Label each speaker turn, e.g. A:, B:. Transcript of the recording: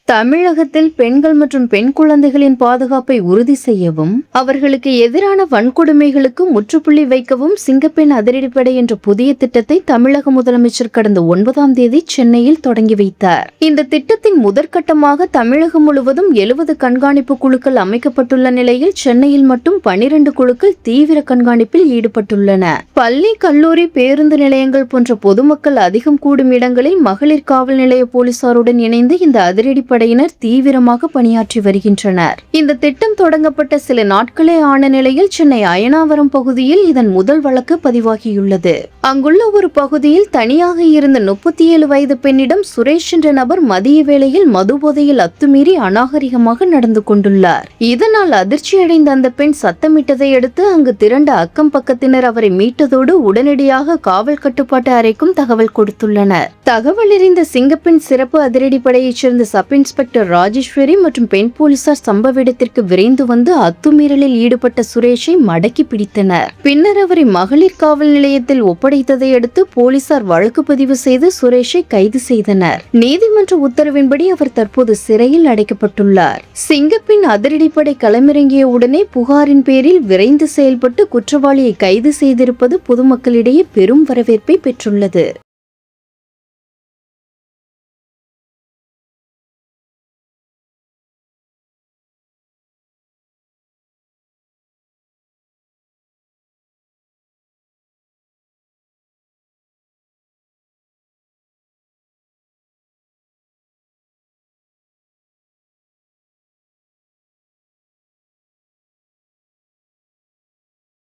A: தமிழகத்தில் பெண்கள் மற்றும் பெண் குழந்தைகளின் பாதுகாப்பை உறுதி செய்யவும் அவர்களுக்கு எதிரான வன்கொடுமைகளுக்கு முற்றுப்புள்ளி வைக்கவும் சிங்கப்பெண் அதிரடிப்படை என்ற புதிய திட்டத்தை தமிழக முதலமைச்சர் கடந்த 9ஆம் தேதி சென்னையில் தொடங்கி வைத்தார். இந்த திட்டத்தின் முதற்கட்டமாக தமிழகம் முழுவதும் 70 கண்காணிப்பு குழுக்கள் அமைக்கப்பட்டுள்ள நிலையில் சென்னையில் மட்டும் 12 குழுக்கள் தீவிர கண்காணிப்பில் ஈடுபட்டுள்ளன. பள்ளி, கல்லூரி, பேருந்து நிலையங்கள் போன்ற பொதுமக்கள் அதிகம் கூடும் இடங்களில் மகளிர் காவல் நிலைய போலீசாருடன் இணைந்து இந்த அதிரடிப்படை படையினர் தீவிரமாக பணியாற்றி வருகின்றனர். இந்த திட்டம் தொடங்கப்பட்ட சில நாட்களே ஆன நிலையில் சென்னை அயனாவரம் பகுதியில் இதன் முதல் வழக்கு பதிவாகியுள்ளது. அங்குள்ள ஒரு பகுதியில் தனியாக இருந்த 37 வயது பெண்ணிடம் சுரேஷ் என்ற நபர் மதிய வேளையில் மது போதையில் அத்துமீறி அநாகரிகமாக நடந்து கொண்டுள்ளார். இதனால் அதிர்ச்சியடைந்த அந்த பெண் சத்தமிட்டதை அடுத்து அங்கு திரண்ட அக்கம் பக்கத்தினர் அவரை மீட்டதோடு உடனடியாக காவல் கட்டுப்பாட்டு அறைக்கும் தகவல் கொடுத்துள்ளனர். தகவல் அறிந்த சிங்கப்பெண் சிறப்பு அதிரடிப்படையைச் சேர்ந்த சப் இன்ஸ்பெக்டர் ராஜேஸ்வரி மற்றும் பெண் போலீசார் சம்பவ இடத்திற்கு விரைந்து வந்து அத்துமீறலில் ஈடுபட்ட சுரேஷை மடக்கி பிடித்தனர். பின்னர் அவரை மகளிர் காவல் நிலையத்தில் ஒப்படைத்ததை அடுத்து போலீசார் வழக்கு பதிவு செய்து சுரேஷை கைது செய்தனர். நீதிமன்ற உத்தரவின்படி அவர் தற்போது சிறையில் அடைக்கப்பட்டுள்ளார். சிங்கப்பெண் அதிரடிப்படை களமிறங்கிய உடனே புகாரின் பேரில் விரைந்து செயல்பட்டு குற்றவாளியை கைது செய்திருப்பது பொதுமக்களிடையே பெரும் வரவேற்பை பெற்றுள்ளது.